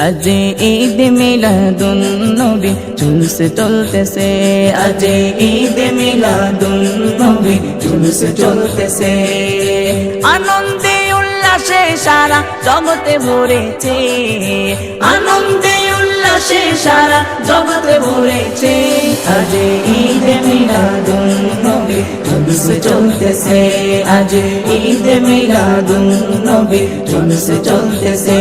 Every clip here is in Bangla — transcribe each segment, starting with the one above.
আজ ঈদ মিলাদুন নবী জুলুসে চলতেছে, আজ ঈদ মিলাদুন নবী জুলুসে চলতেছে। আনন্দে উল্লাসে সারা জগতে ভরেছে, আনন্দে উল্লাসে সারা জগতে ভরেছে। আজ ঈদ মিলাদুন নবী জুলুসে চলতেছে, আজ ঈদ মিলাদুন নবী জুলুসে চলতেছে।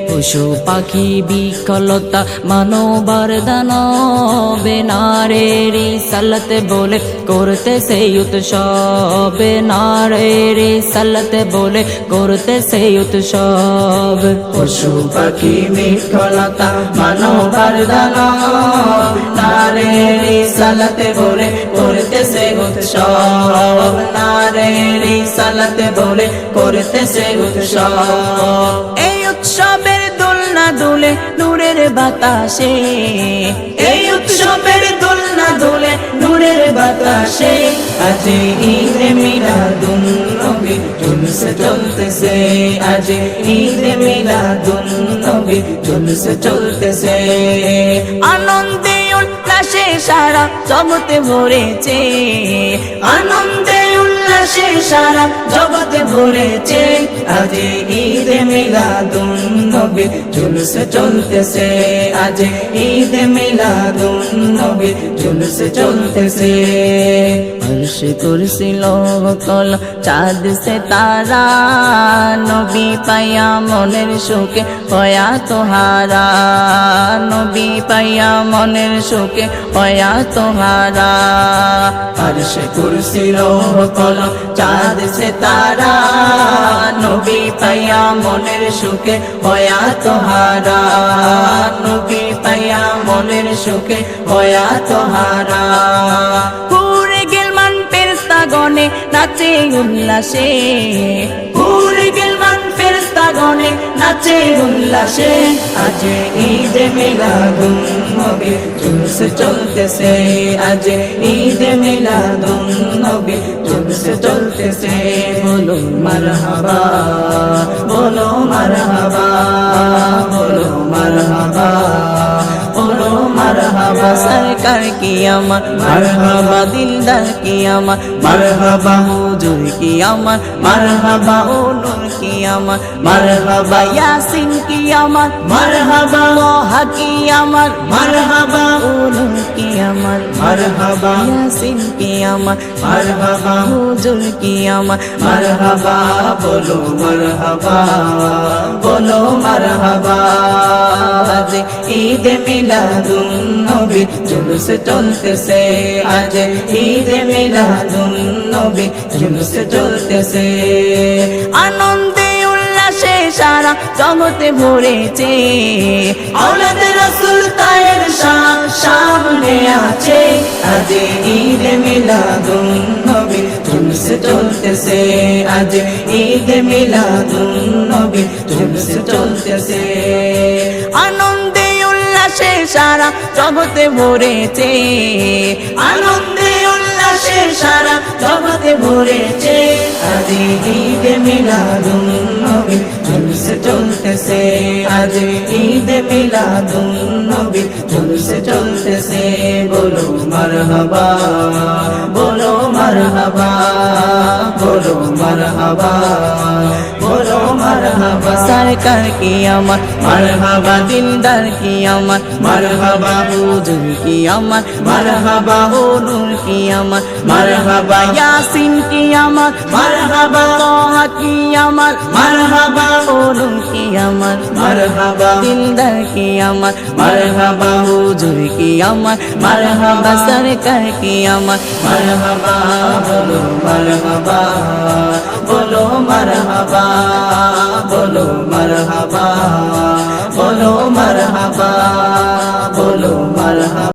পশু পাখি বিকলতা মানবার দানবে নারীর রিসালাত বলে করতেছে উৎসব, নারীর রিসালাত বলে করতেছে উৎসব। পশু পাখি বিকলতা মানবার দানব নারীর রিসালাত বলে করতেছে উৎসব, নারীর রিসালাত বলে করতেছে উৎসব। এই উৎসবের দোলনা দুলে নূরের বাতাসে, এই উৎসবের দোলনা দুলে নূরের বাতাসে। আজ ঈদ মিলাদুন নবী জুলুসে চলতেছে, আজ ঈদ মিলাদুন নবী জুলুসে চলতেছে। আনন্দে উল্লাসে সারা জগতে ভরেছে, আনন্দে উল্লাসে সারা জগতে ভরেছে। আজ ঈদ মিলাদুন নবী জুলুসে চলতেছে, আজ ঈদ মিলাদুন নবী জুলুসে চলতেছে। अर्श कुर्सी लोकल चाँद से तारा नबी पाया मनेर सुखे हया तोहारा, नबी पाया मनेर सुखे हया तोहारा। अर्श कुर्सी लोकल चाँद से तारा नबी पाया मनेर सुखे हया तोहारा, नबी पाया मनेर सुखे हया तोहारा। গনে নাচে উল্লাসে, উড়ে গেলমান ফেরেশতা গনে নাচে উল্লাসে। আজ ঈদ মিলাদুন নবী জুলুসে চলতেছে, আজ ঈদ মিলাদুন নবী জুলুসে চলতেছে। বলো মারহাবা, বলো মারহাবা, বলো মারহাবা, বলো মারহাবা। সরকার কি আমার মারহাবা, দিলদার কি আমার মারহাবা, হুজুর কি আমার মারহাবা, ও নূর কি আমার মারহাবা, ইয়াসিন কি আমার মারহাবা, ওহা কি আমার মারহাবা, ও নূর কি আমার মারহাবা, ইয়াসিন কি আমার মারহাবা, হুজুর কি আমার মারহাবা। বলো মারহাবা, বলো মারহাবা। আজ ঈদ মিলাদুন নবী জুলুসে চলতেছে, আজ ঈদ মিলাদুন নবী জুলুসে চলতেছে। আনন্দে উল্লাসে সারা জগতে ভরেছে, আওলাদে রাসূল তায়ের শান সামনে আছে। আজ ঈদ মিলাদুন নবী জুলুসে চলতেছে, আজ ঈদ মিলাদুন নবী জুলুসে চলতেছে। আনন্দে উল্লাসে সারা জগতে ভরেছে, আনন্দে উল্লাসে সারা জগতে ভরেছে। আজ ঈদ মিলাদুন নবী জুলুসে চলতেছে, আজ ঈদ মিলাদুন নবী জুলুসে চলতেছে। বলো মারহাবা, বলো মারহাবা, বলো মারহাবা, বলো মারহাবা। সরকার কি আমার মারহাবা, দিলদার কি আমার মারহাবা, হুজুর কি আমার মারহাবা, ও নূর কি আমার মারহাবা, ইয়াসিন কি আমার মারহাবা, তোহা কি আমার মারহাবা, ও নূর কি আমার মারহাবা, দিলদার কি আমার মারহাবা, হুজুর কি আমার মারহাবা, সরকার কি আমার মারহাবা। বলো মারহাবা, বলো মারহাবা, বলো মারহাবা, বলো মারহাবা, বলো মারহাবা।